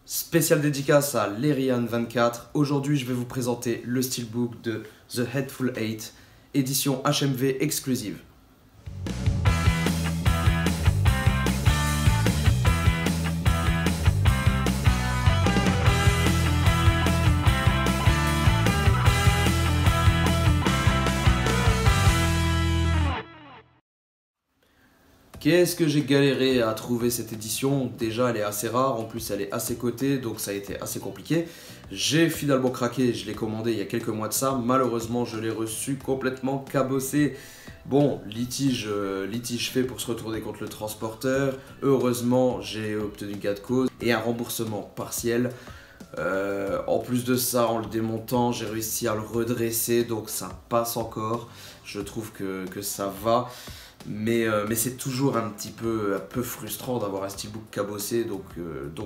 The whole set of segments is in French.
Spéciale dédicace à Lerian24. Aujourd'hui, je vais vous présenter le steelbook de The Hateful Eight, édition HMV exclusive. Qu'est-ce que j'ai galéré à trouver cette édition? Déjà, elle est assez rare, en plus elle est assez cotée, donc ça a été assez compliqué. J'ai finalement craqué, je l'ai commandé il y a quelques mois de ça. Malheureusement, je l'ai reçu complètement cabossé. Bon, litige fait pour se retourner contre le transporteur. Heureusement, j'ai obtenu gain de cause et un remboursement partiel. En plus de ça, en le démontant, j'ai réussi à le redresser, donc ça passe encore. Je trouve que ça va. Mais c'est toujours un peu frustrant d'avoir un steelbook cabossé, donc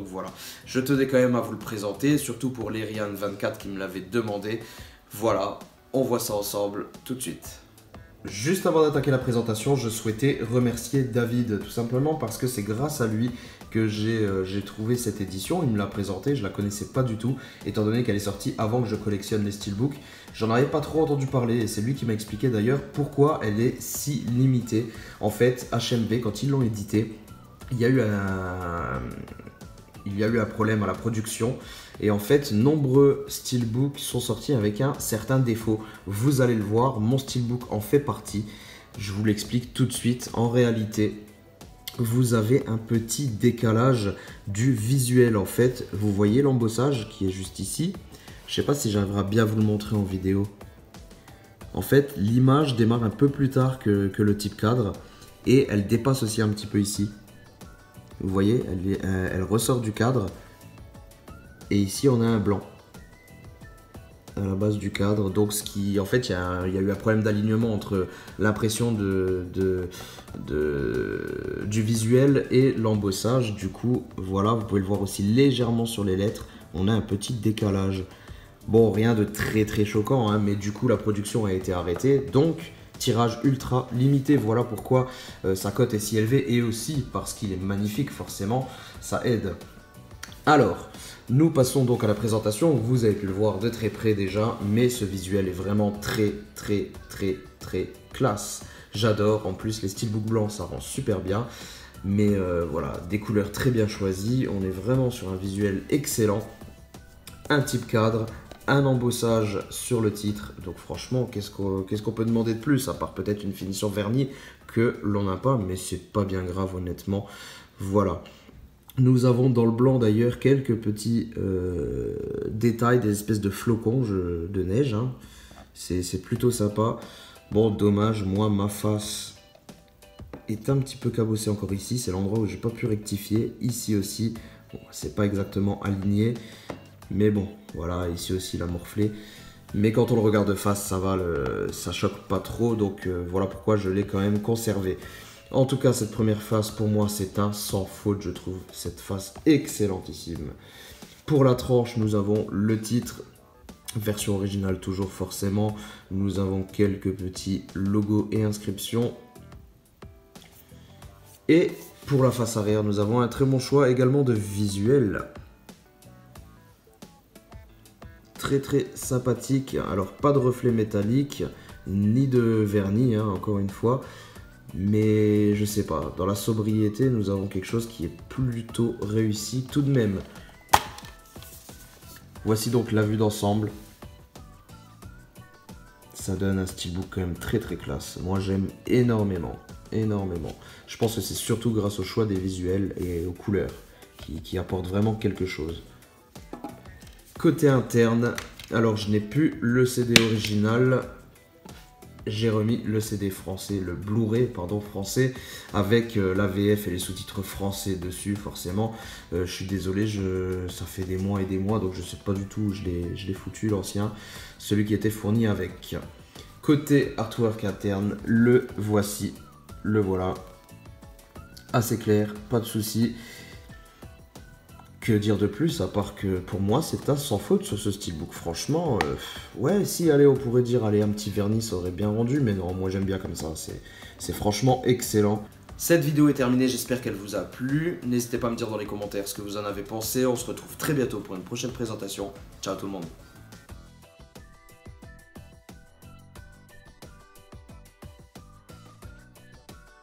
voilà. Je tenais quand même à vous le présenter, surtout pour Lerian24 qui me l'avait demandé. Voilà, on voit ça ensemble tout de suite. Juste avant d'attaquer la présentation, je souhaitais remercier David, tout simplement parce que c'est grâce à lui que j'ai trouvé cette édition. Il me l'a présentée, je la connaissais pas du tout, étant donné qu'elle est sortie avant que je collectionne les steelbooks. J'en avais pas trop entendu parler et c'est lui qui m'a expliqué d'ailleurs pourquoi elle est si limitée. En fait, HMV, quand ils l'ont édité, il y a eu un problème à la production et en fait nombreux steelbooks sont sortis avec un certain défaut. Vous allez le voir, mon steelbook en fait partie. Je vous l'explique tout de suite. En réalité, vous avez un petit décalage du visuel. En fait, vous voyez l'embossage qui est juste ici. Je sais pas si j'arriverai à bien vous le montrer en vidéo. En fait, l'image démarre un peu plus tard que le type cadre et elle dépasse aussi un petit peu ici. Vous voyez, elle ressort du cadre et ici on a un blanc à la base du cadre. Donc en fait, il y a eu un problème d'alignement entre l'impression du visuel et l'embossage. Du coup, voilà, vous pouvez le voir aussi légèrement sur les lettres. On a un petit décalage. Bon, rien de très choquant, hein, mais du coup la production a été arrêtée. Donc tirage ultra limité, voilà pourquoi sa cote est si élevée et aussi parce qu'il est magnifique, forcément, ça aide. Alors, nous passons donc à la présentation. Vous avez pu le voir de très près déjà, mais ce visuel est vraiment très classe. J'adore, en plus les steelbooks blancs, ça rend super bien. Mais voilà, des couleurs très bien choisies. On est vraiment sur un visuel excellent. Un type cadre, un embossage sur le titre. Donc franchement, qu'est-ce qu'on peut demander de plus, à part peut-être une finition vernie que l'on n'a pas, mais c'est pas bien grave honnêtement. Voilà. Nous avons dans le blanc d'ailleurs quelques petits détails, des espèces de flocons de neige. Hein. C'est plutôt sympa. Bon, dommage, moi ma face est un petit peu cabossée encore ici. C'est l'endroit où j'ai pas pu rectifier. Ici aussi, bon, c'est pas exactement aligné. Mais bon, voilà, ici aussi il a morflé. Mais quand on le regarde de face, ça va, ça choque pas trop. Donc voilà pourquoi je l'ai quand même conservé. En tout cas, cette première face, pour moi, c'est un sans faute. Je trouve cette face excellentissime. Pour la tranche, nous avons le titre, version originale toujours forcément. Nous avons quelques petits logos et inscriptions. Et pour la face arrière, nous avons un très bon choix également de visuel. Très sympathique. Alors, pas de reflet métallique, ni de vernis, hein, encore une fois. Mais je sais pas, dans la sobriété, nous avons quelque chose qui est plutôt réussi tout de même. Voici donc la vue d'ensemble. Ça donne un steelbook quand même très classe. Moi j'aime énormément. Je pense que c'est surtout grâce au choix des visuels et aux couleurs qui apportent vraiment quelque chose. Côté interne, alors je n'ai plus le CD original. J'ai remis le CD français, le Blu-ray pardon français, avec la VF et les sous-titres français dessus forcément. Je suis désolé, ça fait des mois et des mois, donc je sais pas du tout où je l'ai foutu l'ancien, celui qui était fourni avec. Côté artwork interne, le voici, le voilà, assez clair, pas de souci. Que dire de plus, à part que pour moi c'est un sans faute sur ce steelbook. Franchement, ouais, si, allez, on pourrait dire, allez, un petit vernis ça aurait bien rendu, mais non, moi j'aime bien comme ça, c'est franchement excellent. Cette vidéo est terminée, j'espère qu'elle vous a plu. N'hésitez pas à me dire dans les commentaires ce que vous en avez pensé. On se retrouve très bientôt pour une prochaine présentation. Ciao tout le monde.